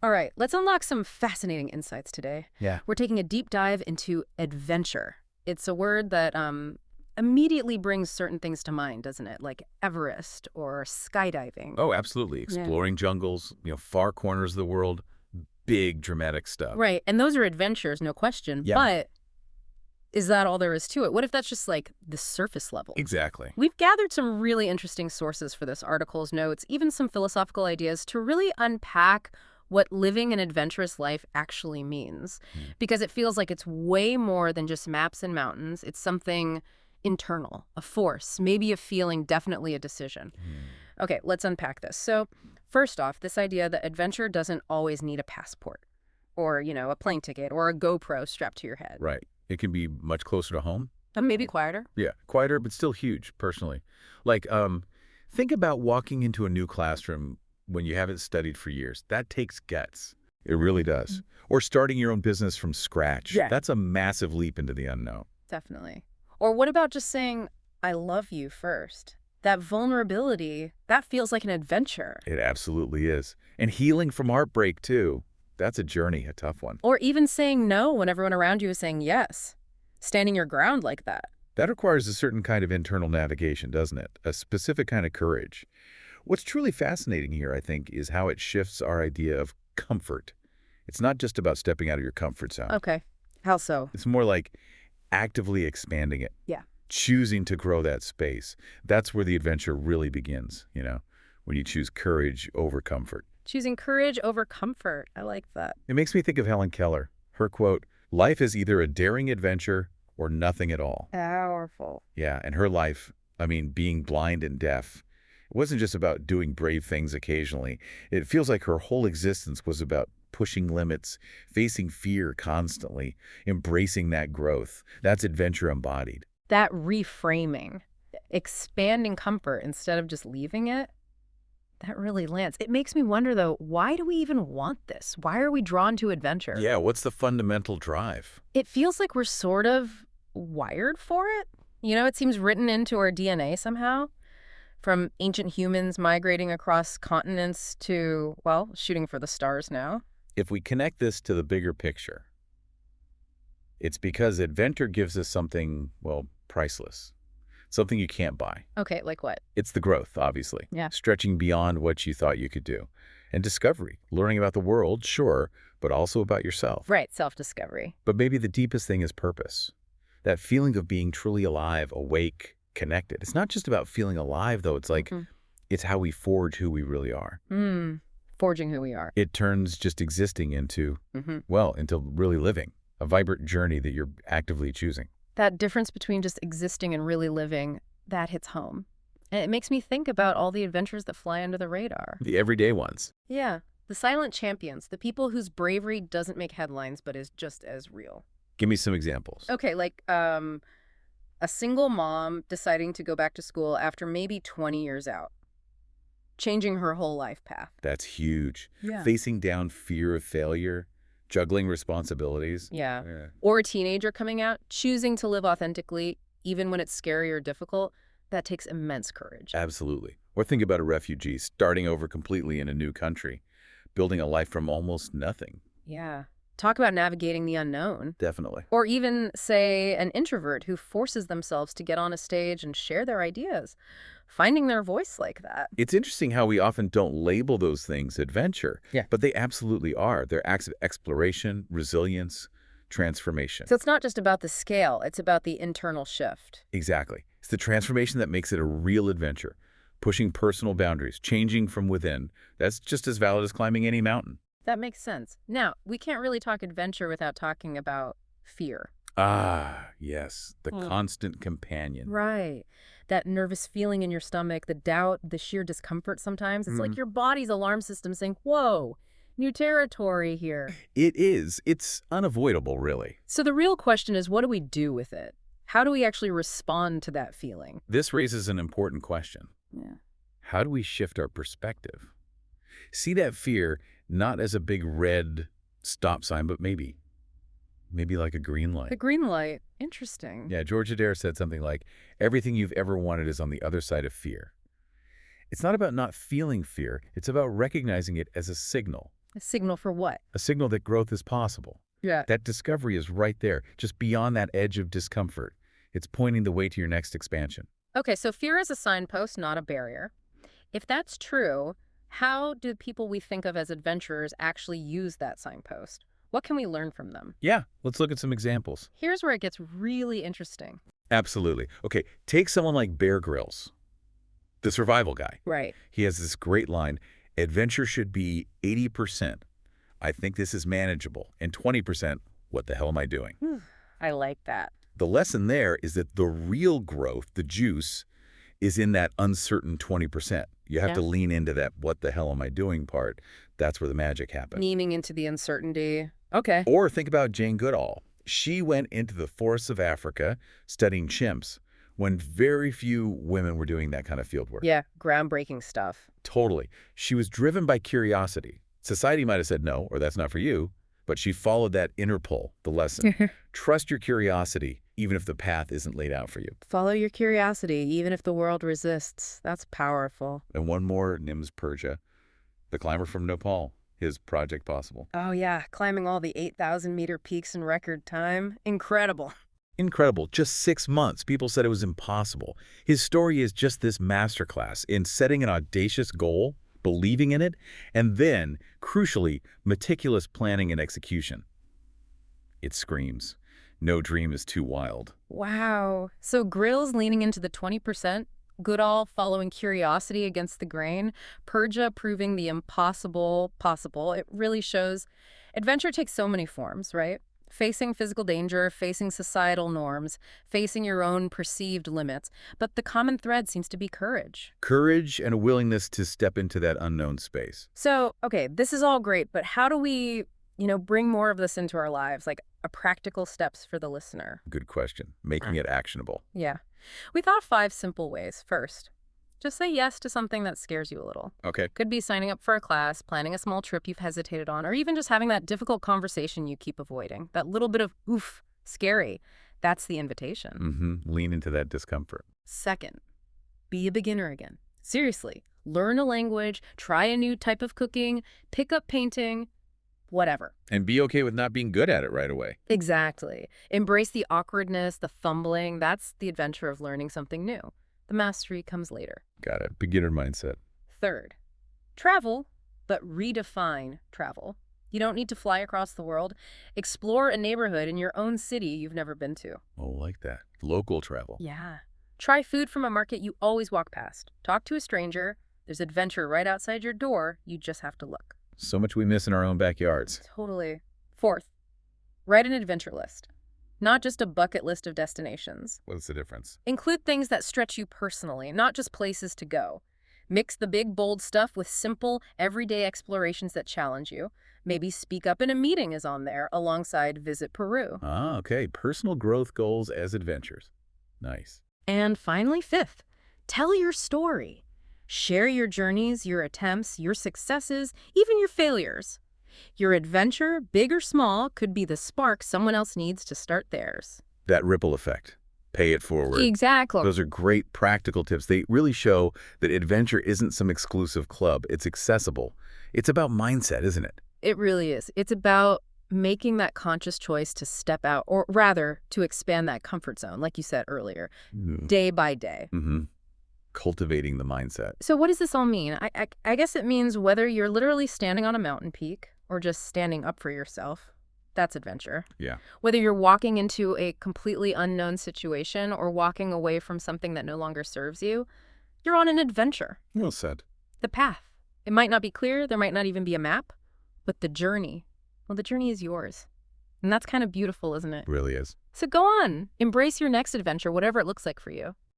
All right, let's unlock some fascinating insights today. Yeah. We're taking a deep dive into adventure. It's a word that immediately brings certain things to mind, doesn't it? Like Everest or skydiving. Oh, absolutely. Yeah. Exploring jungles, far corners of the world, big dramatic stuff. Right, and those are adventures, no question. Yeah. But is that all there is to it? What if that's just like the surface level? Exactly. We've gathered some really interesting sources for this article's notes, even some philosophical ideas to really unpack what living an adventurous life actually means. Because it feels like it's way more than just maps and mountains. It's something internal, a force, maybe a feeling, definitely a decision. Okay, let's unpack this. So first off, this idea that adventure doesn't always need a passport or, a plane ticket or a GoPro strapped to your head. Right. It can be much closer to home. Maybe quieter. Yeah. Quieter, but still huge, personally. Like, think about walking into a new classroom when you haven't studied for years. That takes guts. It really does. Or starting your own business from scratch. Yeah. That's a massive leap into the unknown. Definitely. Or what about just saying, I love you first? That vulnerability, that feels like an adventure. It absolutely is. And healing from heartbreak, too. That's a journey, a tough one. Or even saying no when everyone around you is saying yes. Standing your ground like that. That requires a certain kind of internal navigation, doesn't it? A specific kind of courage. What's truly fascinating here, I think, is how it shifts our idea of comfort. It's not just about stepping out of your comfort zone. Okay. How so? It's more like actively expanding it. Yeah. Choosing to grow that space. That's where the adventure really begins, when you choose courage over comfort. Choosing courage over comfort. I like that. It makes me think of Helen Keller. Her quote, "Life is either a daring adventure or nothing at all." Powerful. Yeah, and her life, being blind and deaf, it wasn't just about doing brave things occasionally. It feels like her whole existence was about pushing limits, facing fear constantly, embracing that growth. That's adventure embodied. That reframing, expanding comfort instead of just leaving it, that really lands. It makes me wonder, though, why do we even want this? Why are we drawn to adventure? Yeah, what's the fundamental drive? It feels like we're sort of wired for it. It seems written into our DNA somehow. From ancient humans migrating across continents to, well, shooting for the stars now. If we connect this to the bigger picture, it's because adventure gives us something, priceless. Something you can't buy. Okay, like what? It's the growth, obviously. Yeah. Stretching beyond what you thought you could do. And discovery. Learning about the world, sure, but also about yourself. Right, self-discovery. But maybe the deepest thing is purpose. That feeling of being truly alive, awake, connected. It's not just about feeling alive, though. It's like, it's how we forge who we really are. Forging who we are. It turns just existing into, into really living. A vibrant journey that you're actively choosing. That difference between just existing and really living, that hits home. And it makes me think about all the adventures that fly under the radar. The everyday ones. Yeah. The silent champions, the people whose bravery doesn't make headlines but is just as real. Give me some examples. Okay, like a single mom deciding to go back to school after maybe 20 years out. Changing her whole life path. That's huge. Yeah. Facing down fear of failure. Juggling responsibilities. Yeah. Or a teenager coming out, choosing to live authentically, even when it's scary or difficult. That takes immense courage. Absolutely. Or think about a refugee starting over completely in a new country, building a life from almost nothing. Yeah. Talk about navigating the unknown. Definitely. Or even, say, an introvert who forces themselves to get on a stage and share their ideas, finding their voice like that. It's interesting how we often don't label those things adventure. Yeah. But they absolutely are. They're acts of exploration, resilience, transformation. So it's not just about the scale, it's about the internal shift. Exactly. It's the transformation that makes it a real adventure. Pushing personal boundaries, changing from within. That's just as valid as climbing any mountain. That makes sense. Now, we can't really talk adventure without talking about fear. Ah, yes. The constant companion. Right. That nervous feeling in your stomach, the doubt, the sheer discomfort sometimes. It's like your body's alarm system saying, whoa, new territory here. It is. It's unavoidable, really. So the real question is, what do we do with it? How do we actually respond to that feeling? This raises an important question. Yeah. How do we shift our perspective? See that fear not as a big red stop sign, but maybe like a green light. The green light. Interesting. Yeah, George Adair said something like, everything you've ever wanted is on the other side of fear. It's not about not feeling fear. It's about recognizing it as a signal. A signal for what? A signal that growth is possible. Yeah. That discovery is right there, just beyond that edge of discomfort. It's pointing the way to your next expansion. Okay, so fear is a signpost, not a barrier. If that's true, how do people we think of as adventurers actually use that signpost? What can we learn from them? Yeah, let's look at some examples. Here's where it gets really interesting. Absolutely. Okay, take someone like Bear Grylls, the survival guy. Right. He has this great line, adventure should be 80%. I think this is manageable. And 20%, what the hell am I doing? I like that. The lesson there is that the real growth, the juice, is in that uncertain 20%. You have to lean into that what the hell am I doing part. That's where the magic happens. Leaning into the uncertainty. Okay. Or think about Jane Goodall. She went into the forests of Africa studying chimps when very few women were doing that kind of field work. Yeah, groundbreaking stuff. Totally. She was driven by curiosity. Society might have said no, or that's not for you, but she followed that inner pull, the lesson. Trust your curiosity, even if the path isn't laid out for you. Follow your curiosity, even if the world resists. That's powerful. And one more, Nims Purja, the climber from Nepal, his Project Possible. Oh yeah, climbing all the 8,000-meter peaks in record time. Incredible. Incredible. Just 6 months. People said it was impossible. His story is just this masterclass in setting an audacious goal, believing in it, and then, crucially, meticulous planning and execution. It screams, no dream is too wild. Wow. So Grylls leaning into the 20%, Goodall following curiosity against the grain, Purja proving the impossible possible. It really shows adventure takes so many forms, right? Facing physical danger, facing societal norms, facing your own perceived limits. But the common thread seems to be courage. Courage and a willingness to step into that unknown space. So, okay, this is all great, but how do we, bring more of this into our lives, like a practical steps for the listener? Good question. Making it actionable. Yeah. We thought of 5 simple ways. First, just say yes to something that scares you a little. Okay. Could be signing up for a class, planning a small trip you've hesitated on, or even just having that difficult conversation you keep avoiding. That little bit of, oof, scary. That's the invitation. Lean into that discomfort. Second, be a beginner again. Seriously, learn a language, try a new type of cooking, pick up painting, whatever. And be okay with not being good at it right away. Exactly. Embrace the awkwardness, the fumbling. That's the adventure of learning something new. The mastery comes later. Got it. Beginner mindset. Third, travel, but redefine travel. You don't need to fly across the world. Explore a neighborhood in your own city you've never been to. Oh, like that. Local travel. Yeah. Try food from a market you always walk past. Talk to a stranger. There's adventure right outside your door. You just have to look. So much we miss in our own backyards. Totally. Fourth, write an adventure list. Not just a bucket list of destinations. What's the difference? Include things that stretch you personally, not just places to go. Mix the big, bold stuff with simple, everyday explorations that challenge you. Maybe speak up in a meeting is on there, alongside Visit Peru. Ah, okay. Personal growth goals as adventures. Nice. And finally, fifth, tell your story. Share your journeys, your attempts, your successes, even your failures. Your adventure, big or small, could be the spark someone else needs to start theirs. That ripple effect. Pay it forward. Exactly. Those are great practical tips. They really show that adventure isn't some exclusive club. It's accessible. It's about mindset, isn't it? It really is. It's about making that conscious choice to step out, or rather, to expand that comfort zone, like you said earlier, day by day. Cultivating the mindset. So what does this all mean? I guess it means whether you're literally standing on a mountain peak or just standing up for yourself, that's adventure. Yeah. Whether you're walking into a completely unknown situation or walking away from something that no longer serves you, you're on an adventure. Well said. The path. It might not be clear, there might not even be a map, but the journey, well, the journey is yours. And that's kind of beautiful, isn't it? Really is. So go on, embrace your next adventure, whatever it looks like for you.